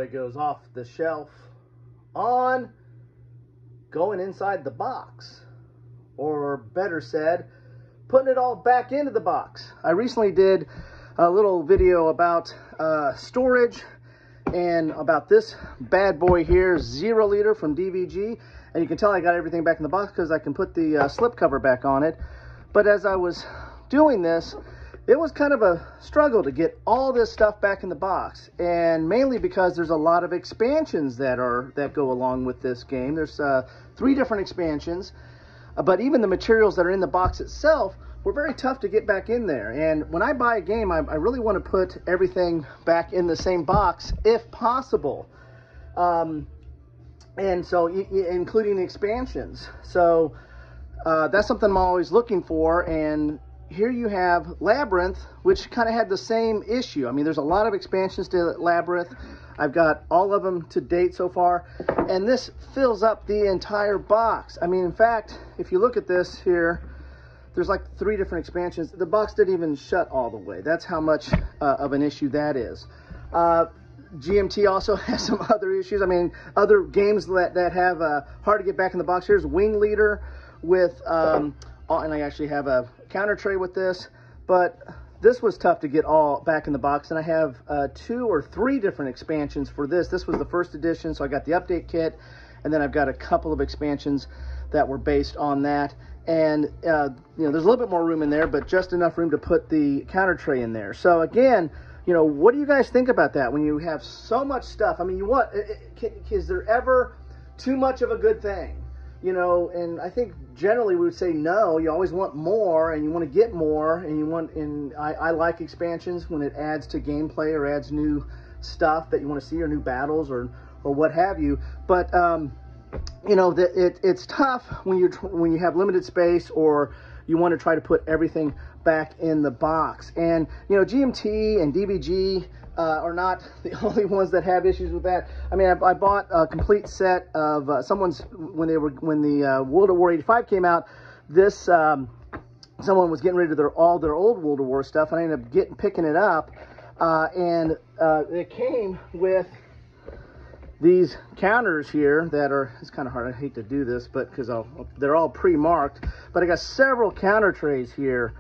Kilroy goes off the shelf on going inside the box, or better said, putting it all back into the box. I recently did a little video about storage and about this bad boy here, 0 liter from DVG, and you can tell I got everything back in the box because I can put the slip cover back on it. But as I was doing this, it was kind of a struggle to get all this stuff back in the box, and mainly because there's a lot of expansions that go along with this game. There's 3 different expansions, but even the materials that are in the box itself were very tough to get back in there. And when I buy a game, I really want to put everything back in the same box if possible, and so including the expansions. So that's something I'm always looking for. And here you have Labyrinth, which kind of had the same issue. I mean, there's a lot of expansions to Labyrinth. I've got all of them to date so far, and this fills up the entire box. I mean, in fact, if you look at this here, there's like 3 different expansions. The box didn't even shut all the way. That's how much of an issue that is. GMT also has some other issues. I mean, other games that have hard to get back in the box. Here's Wing Leader with, and I actually have a counter tray with this, but this was tough to get all back in the box. And I have 2 or 3 different expansions for this. This was the first edition, so I got the update kit, and then I've got a couple of expansions that were based on that. And you know, there's a little bit more room in there, but just enough room to put the counter tray in there. So again, you know, what do you guys think about that when you have so much stuff? I mean, is there ever too much of a good thing? You know, and I think generally we would say no. You always want more, and you want to get more, and I like expansions when it adds to gameplay or adds new stuff that you want to see, or new battles, or what have you. But you know, it's tough when you have limited space, or you want to try to put everything back in the box. And you know, GMT and DVG are not the only ones that have issues with that. I mean, I bought a complete set of when the World at War 85 came out. This someone was getting rid of all their old World at War stuff, and I ended up picking it up, and it came with these counters here that are, it's kind of hard, I hate to do this, but because they're all pre-marked, but I got several counter trays here,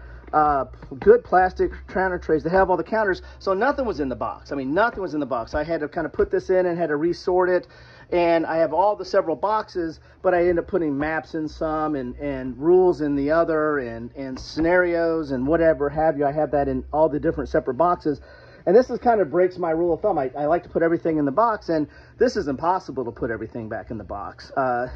good plastic counter trays. They have all the counters, so nothing was in the box. I mean, nothing was in the box. I had to kind of put this in and had to resort it, and I have all the several boxes, but I ended up putting maps in some, and rules in the other, and scenarios and whatever have you. I have that in all the different separate boxes. And this is kind of breaks my rule of thumb. I like to put everything in the box, and this is impossible to put everything back in the box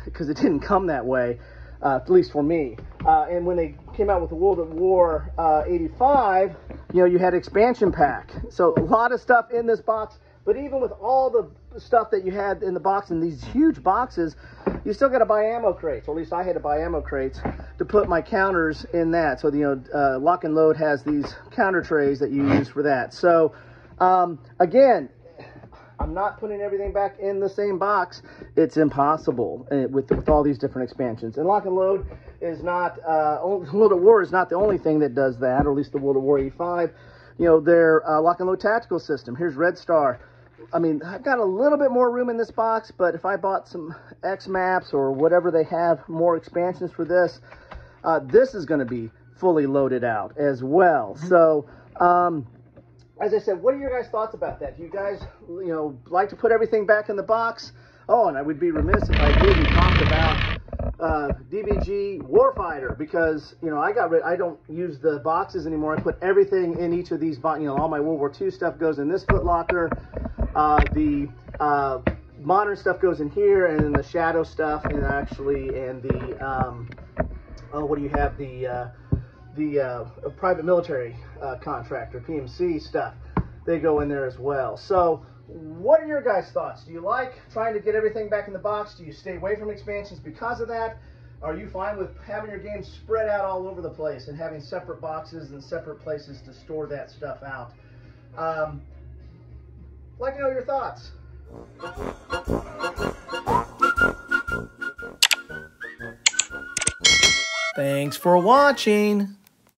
because it didn't come that way, at least for me. And when they came out with the World at War 85, you know, you had expansion pack. So a lot of stuff in this box, but even with all the stuff that you had in the box in these huge boxes, you still got to buy ammo crates, or at least I had to buy ammo crates to put my counters in that. So, you know, Lock and Load has these counter trays that you use for that. So, again, I'm not putting everything back in the same box. It's impossible with all these different expansions. And Lock and Load is not, World at War is not the only thing that does that, or at least the World at War 85. You know, their Lock and Load tactical system. Here's Red Star. I mean, I've got a little bit more room in this box, but if I bought some X maps or whatever they have, more expansions for this, this is going to be fully loaded out as well. So, as I said, what are your guys' thoughts about that? Do you guys, you know, like to put everything back in the box? Oh, and I would be remiss if I didn't talk about DVG Warfighter, because, you know, I don't use the boxes anymore. I put everything in each of these, you know, all my World War II stuff goes in this foot locker. The modern stuff goes in here, and then the shadow stuff, and the what do you have, the private military contractor, PMC stuff, they go in there as well. So what are your guys' thoughts? Do you like trying to get everything back in the box? Do you stay away from expansions because of that? Are you fine with having your games spread out all over the place and having separate boxes and separate places to store that stuff out? I'd like to know your thoughts. Thanks for watching.